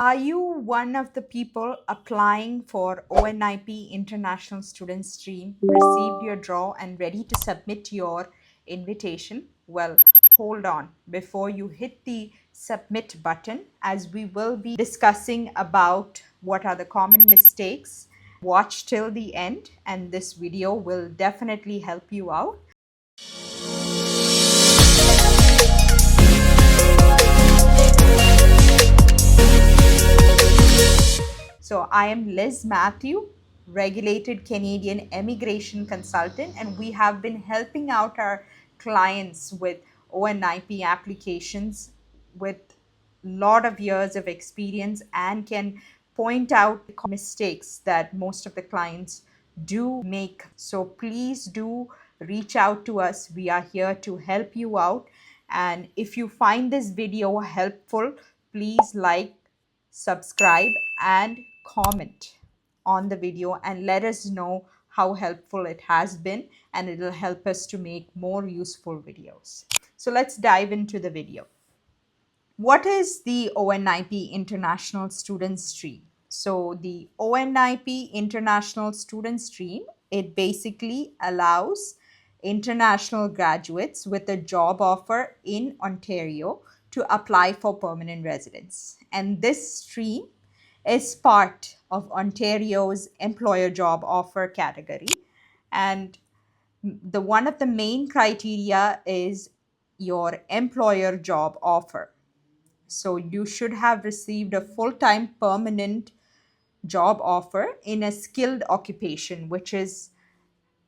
Are you one of the people applying for ONIP International Student Stream, received your draw and ready to submit your invitation? Well, hold on before you hit the submit button, as we will be discussing about what are the common mistakes. Watch till the end and this video will definitely help you out. So I am Liz Mathew, regulated Canadian immigration consultant, and we have been helping out our clients with ONIP applications with a lot of years of experience and can point out mistakes that most of the clients do make. So please do reach out to us. We are here to help you out. And if you find this video helpful, please like, subscribe, and comment on the video and let us know how helpful it has been, and it will help us to make more useful videos. So let's dive into the video. What is the ONIP International Student Stream? So the ONIP International Student Stream, it basically allows international graduates with a job offer in Ontario to apply for permanent residence. And this stream is part of Ontario's employer job offer category. And the one of the main criteria is your employer job offer. So you should have received a full-time permanent job offer in a skilled occupation, which is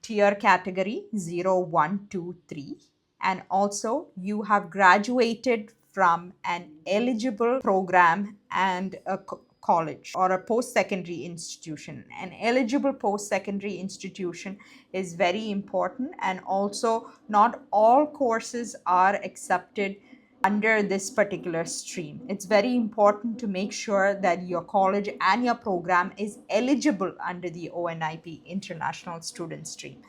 tier category 0, 1, 2, 3. And also you have graduated from an eligible program and a college or a post-secondary institution. An eligible post-secondary institution is very important, and also not all courses are accepted under this particular stream. It's very important to make sure that your college and your program is eligible under the ONIP International Student Stream.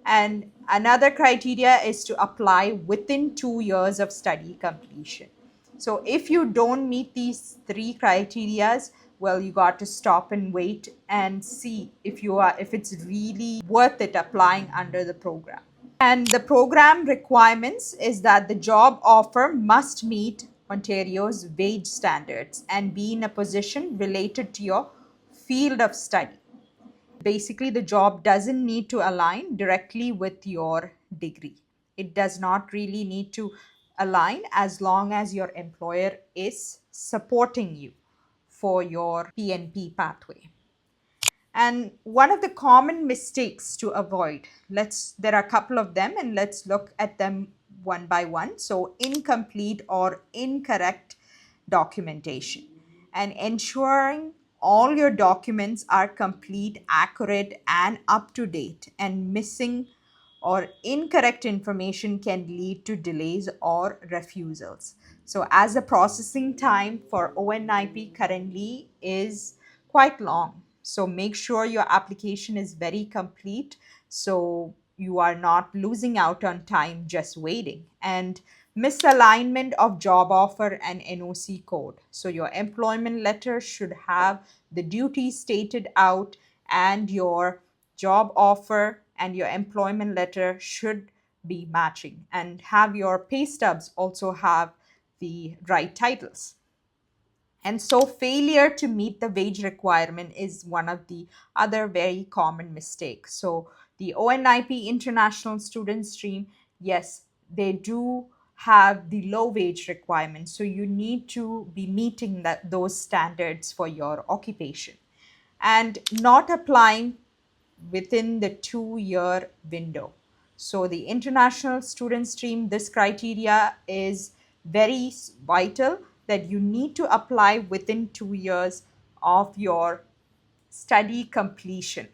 And another criteria is to apply within 2 years of study completion. So if you don't meet these three criterias, well, you got to stop and wait and see if it's really worth it applying under the program. And the program requirements is that the job offer must meet Ontario's wage standards and be in a position related to your field of study. Basically, the job doesn't need to align directly with your degree. It does not really need to align as long as your employer is supporting you for your PNP pathway. And one of the common mistakes to avoid, there are a couple of them and let's look at them one by one. So incomplete or incorrect documentation, and ensuring all your documents are complete, accurate, and up to date, and missing or incorrect information can lead to delays or refusals. So as the processing time for ONIP currently is quite long, so make sure your application is very complete so you are not losing out on time just waiting. And misalignment of job offer and NOC code. So your employment letter should have the duties stated out, and your job offer and your employment letter should be matching, and have your pay stubs also have the right titles. And so failure to meet the wage requirement is one of the other very common mistakes. So the ONIP International Student Stream, yes, they do have the low wage requirement. So you need to be meeting those standards for your occupation. And not applying within the 2-year window. So the international student stream, this criteria is very vital, that you need to apply within 2 years of your study completion.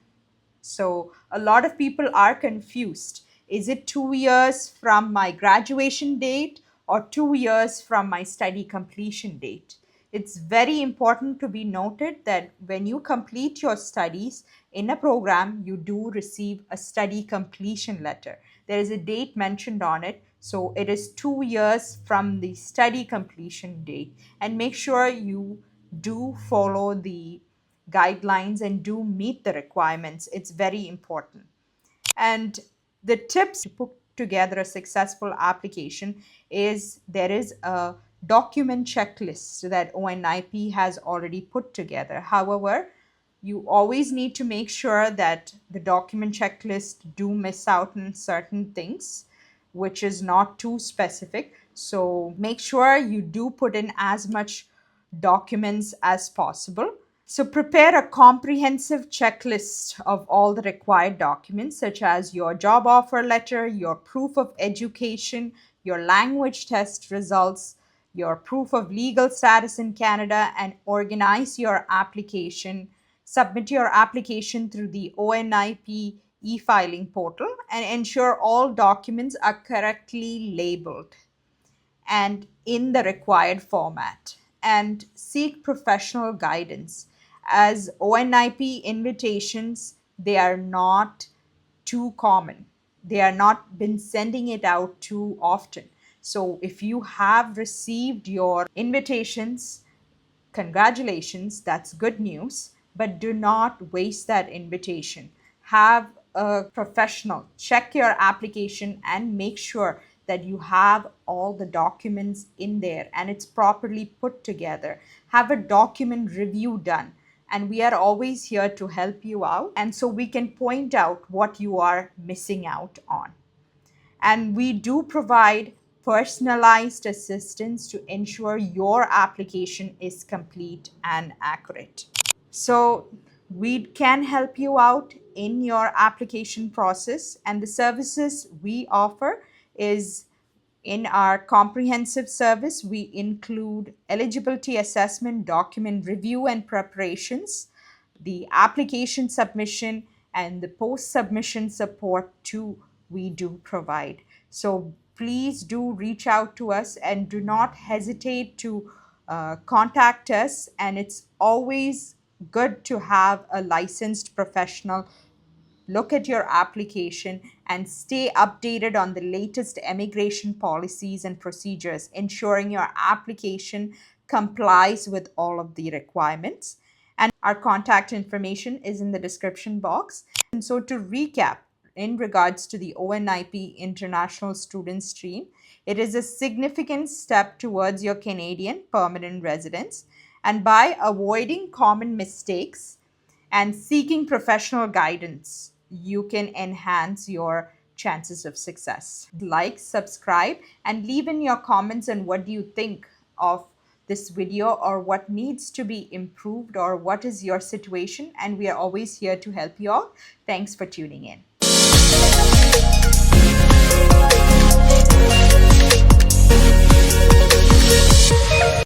So a lot of people are confused. Is it 2 years from my graduation date or 2 years from my study completion date? It's very important to be noted that when you complete your studies in a program, you do receive a study completion letter. There is a date mentioned on it. So it is 2 years from the study completion date. And make sure you do follow the guidelines and do meet the requirements. It's very important. And the tips to put together a successful application is there is a document checklist that ONIP has already put together. However, you always need to make sure that the document checklist do miss out on certain things, which is not too specific. So make sure you do put in as much documents as possible. So prepare a comprehensive checklist of all the required documents, such as your job offer letter, your proof of education, your language test results, your proof of legal status in Canada, and organize your application. Submit your application through the ONIP e-filing portal and ensure all documents are correctly labeled and in the required format, and seek professional guidance. As ONIP invitations, they are not too common. They are not been sending it out too often. So if you have received your invitations, congratulations, that's good news, but do not waste that invitation. Have a professional check your application and make sure that you have all the documents in there and it's properly put together. Have a document review done. And we are always here to help you out. And so we can point out what you are missing out on. And we do provide personalized assistance to ensure your application is complete and accurate. So we can help you out in your application process, and the services we offer is in our comprehensive service, we include eligibility assessment, document review and preparations, the application submission, and the post submission support too, we do provide. So please do reach out to us and do not hesitate to contact us. And it's always good to have a licensed professional look at your application and stay updated on the latest immigration policies and procedures, ensuring your application complies with all of the requirements. And our contact information is in the description box. And so to recap, in regards to the ONIP International Student Stream, it is a significant step towards your Canadian permanent residence. And by avoiding common mistakes and seeking professional guidance, you can enhance your chances of success. Like, subscribe, and leave in your comments on what do you think of this video, or what needs to be improved, or what is your situation. And we are always here to help you all. Thanks for tuning in.